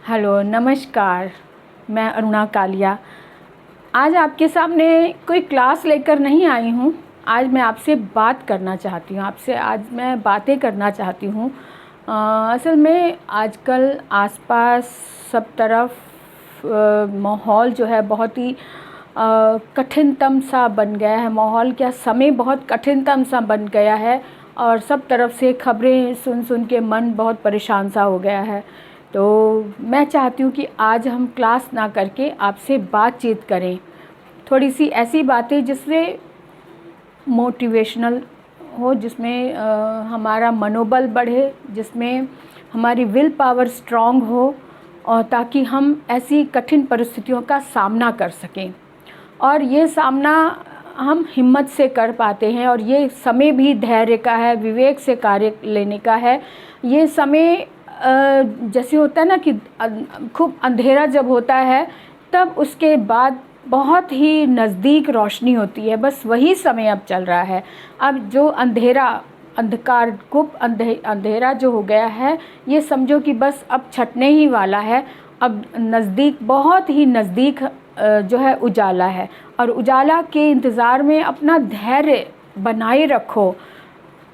Hello, नमस्कार। मैं अरुणा कालिया। आज आपके सामने कोई क्लास लेकर नहीं आई हूँ। आज मैं आपसे बात करना चाहती हूँ, आज मैं बातें करना चाहती हूँ। असल में आजकल आसपास सब तरफ माहौल जो है बहुत ही कठिनतम सा बन गया है। माहौल क्या, समय बहुत कठिनतम सा बन गया है और सब तरफ से खबरें सुन सुन के मन बहुत परेशान सा हो गया है। तो मैं चाहती हूँ कि आज हम क्लास ना करके आपसे बातचीत करें, थोड़ी सी ऐसी बातें जिससे मोटिवेशनल हो, जिसमें हमारा मनोबल बढ़े, जिसमें हमारी विल पावर स्ट्रॉन्ग हो, और ताकि हम ऐसी कठिन परिस्थितियों का सामना कर सकें। और ये सामना हम हिम्मत से कर पाते हैं। और ये समय भी धैर्य का है, विवेक से कार्य लेने का है। ये समय जैसे होता है ना कि खूब अंधेरा जब होता है तब उसके बाद बहुत ही नज़दीक रोशनी होती है, बस वही समय अब चल रहा है। अब जो अंधकार खूब अंधेरा जो हो गया है, ये समझो कि बस अब छटने ही वाला है। अब नज़दीक, बहुत ही नज़दीक जो है उजाला है। और उजाला के इंतज़ार में अपना धैर्य बनाए रखो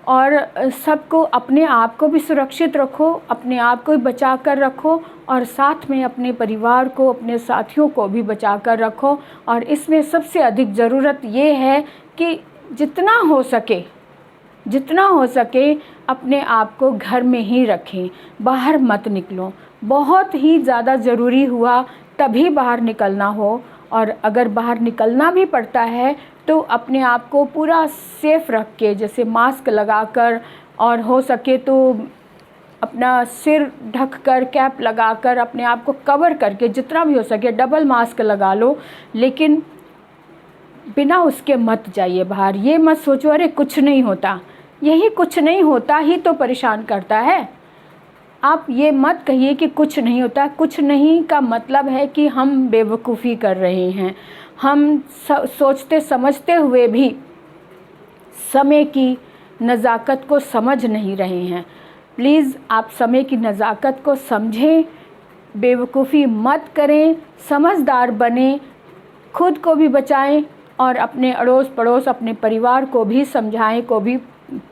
और सबको, अपने आप को भी सुरक्षित रखो, अपने आप को भी बचा कर रखो, और साथ में अपने परिवार को, अपने साथियों को भी बचा कर रखो। और इसमें सबसे अधिक ज़रूरत ये है कि जितना हो सके अपने आप को घर में ही रखें, बाहर मत निकलो। बहुत ही ज़्यादा ज़रूरी हुआ तभी बाहर निकलना हो, और अगर बाहर निकलना भी पड़ता है तो अपने आप को पूरा सेफ रख के, जैसे मास्क लगाकर, और हो सके तो अपना सिर ढककर, कैप लगाकर, अपने आप को कवर करके, जितना भी हो सके डबल मास्क लगा लो। लेकिन बिना उसके मत जाइए बाहर। ये मत सोचो अरे कुछ नहीं होता, यही कुछ नहीं होता ही तो परेशान करता है। आप ये मत कहिए कि कुछ नहीं होता। कुछ नहीं का मतलब है कि हम बेवकूफ़ी कर रहे हैं, हम सोचते समझते हुए भी समय की नज़ाकत को समझ नहीं रहे हैं। प्लीज़ आप समय की नज़ाकत को समझें, बेवकूफ़ी मत करें, समझदार बनें, खुद को भी बचाएं और अपने अड़ोस पड़ोस, अपने परिवार को भी समझाएं, को भी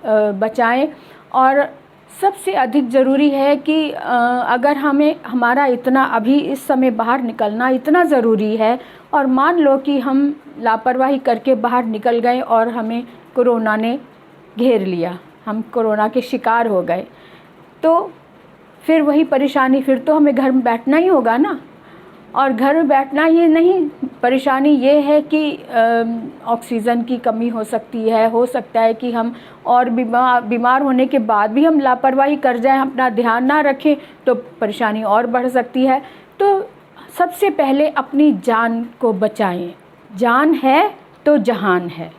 बचाएं। और सबसे अधिक ज़रूरी है कि अगर हमारा इतना अभी इस समय बाहर निकलना इतना ज़रूरी है, और मान लो कि हम लापरवाही करके बाहर निकल गए और हमें कोरोना ने घेर लिया, हम कोरोना के शिकार हो गए, तो फिर वही परेशानी, फिर तो हमें घर में बैठना ही होगा ना। और घर में बैठना ही नहीं, परेशानी ये है कि ऑक्सीजन की कमी हो सकती है। हो सकता है कि हम और बीमार होने के बाद भी हम लापरवाही कर जाएं, अपना ध्यान ना रखें, तो परेशानी और बढ़ सकती है। तो सबसे पहले अपनी जान को बचाएं। जान है तो जहान है।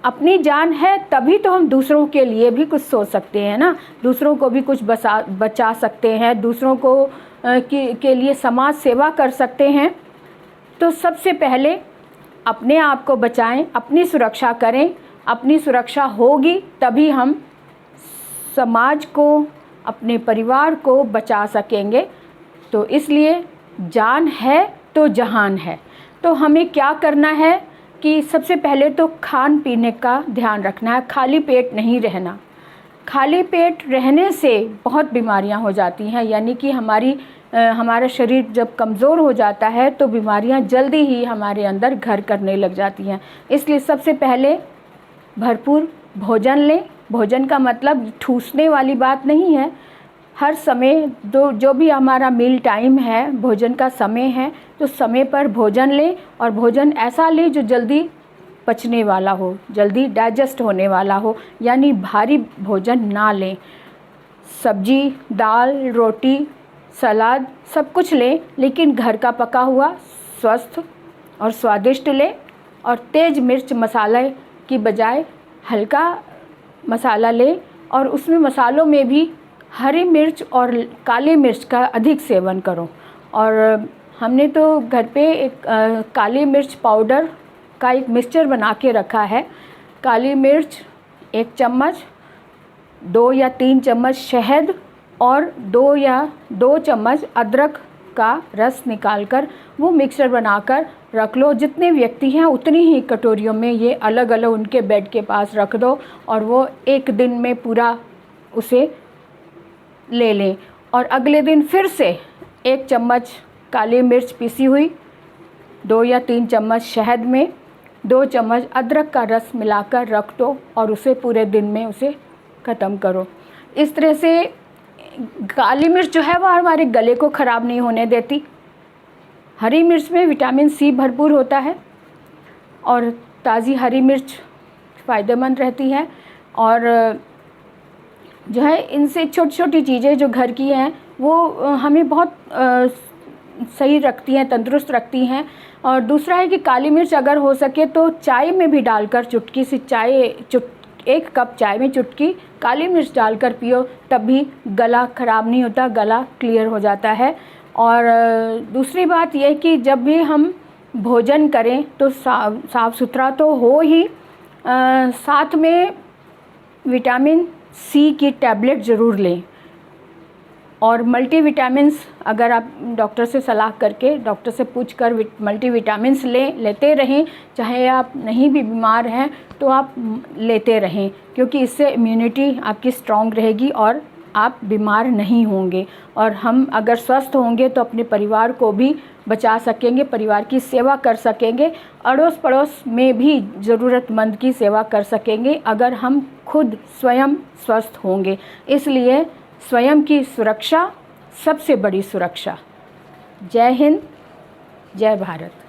अपनी जान है तभी तो हम दूसरों के लिए भी कुछ सोच सकते हैं ना, दूसरों को भी कुछ बचा सकते हैं, दूसरों को के लिए समाज सेवा कर सकते हैं। तो सबसे पहले अपने आप को बचाएं, अपनी सुरक्षा करें। अपनी सुरक्षा होगी तभी हम समाज को, अपने परिवार को बचा सकेंगे। तो इसलिए जान है तो जहान है। तो हमें क्या करना है कि सबसे पहले तो खान पीने का ध्यान रखना है, खाली पेट नहीं रहना। खाली पेट रहने से बहुत बीमारियां हो जाती हैं, यानी कि हमारा शरीर जब कमज़ोर हो जाता है तो बीमारियां जल्दी ही हमारे अंदर घर करने लग जाती हैं। इसलिए सबसे पहले भरपूर भोजन लें। भोजन का मतलब ठूसने वाली बात नहीं है। हर समय जो भी हमारा मील टाइम है, भोजन का समय है, तो समय पर भोजन लें, और भोजन ऐसा लें जो जल्दी पचने वाला हो, जल्दी डाइजेस्ट होने वाला हो, यानी भारी भोजन ना लें। सब्जी, दाल, रोटी, सलाद सब कुछ लें, लेकिन घर का पका हुआ, स्वस्थ और स्वादिष्ट लें। और तेज़ मिर्च मसाले की बजाय हल्का मसाला लें, और उसमें मसालों में भी हरी मिर्च और काली मिर्च का अधिक सेवन करो। और हमने तो घर पे एक काली मिर्च पाउडर का एक मिक्सचर बना के रखा है। काली मिर्च 1 चम्मच, 2 या 3 चम्मच शहद, और 2 चम्मच अदरक का रस निकाल कर वो मिक्सचर बनाकर रख लो। जितने व्यक्ति हैं उतनी ही कटोरियों में ये अलग अलग उनके बेड के पास रख दो और वो एक दिन में पूरा उसे ले लें। और अगले दिन फिर से 1 चम्मच काली मिर्च पीसी हुई, 2 या 3 चम्मच शहद में 2 चम्मच अदरक का रस मिलाकर रख दो और उसे पूरे दिन में उसे ख़त्म करो। इस तरह से काली मिर्च जो है वह हमारे गले को ख़राब नहीं होने देती। हरी मिर्च में विटामिन सी भरपूर होता है और ताज़ी हरी मिर्च फ़ायदेमंद रहती है। और जो है इनसे छोटी छोटी चीज़ें जो घर की हैं वो हमें बहुत सही रखती हैं, तंदुरुस्त रखती हैं। और दूसरा है कि काली मिर्च अगर हो सके तो चाय में भी डालकर चुटकी सी 1 कप चाय में चुटकी काली मिर्च डालकर पियो, तब भी गला ख़राब नहीं होता, गला क्लियर हो जाता है। और दूसरी बात यह कि जब भी हम भोजन करें तो साफ़ सुथरा तो हो ही, साथ में विटामिन सी की टैबलेट ज़रूर लें। और मल्टीविटामिन्स अगर आप डॉक्टर से सलाह करके, डॉक्टर से पूछकर मल्टीविटामिन्स लेते रहें, चाहे आप नहीं भी बीमार हैं तो आप लेते रहें, क्योंकि इससे इम्यूनिटी आपकी स्ट्रॉन्ग रहेगी और आप बीमार नहीं होंगे। और हम अगर स्वस्थ होंगे तो अपने परिवार को भी बचा सकेंगे, परिवार की सेवा कर सकेंगे, अड़ोस पड़ोस में भी ज़रूरतमंद की सेवा कर सकेंगे अगर हम खुद स्वयं स्वस्थ होंगे। इसलिए स्वयं की सुरक्षा सबसे बड़ी सुरक्षा। जय हिंद, जय भारत।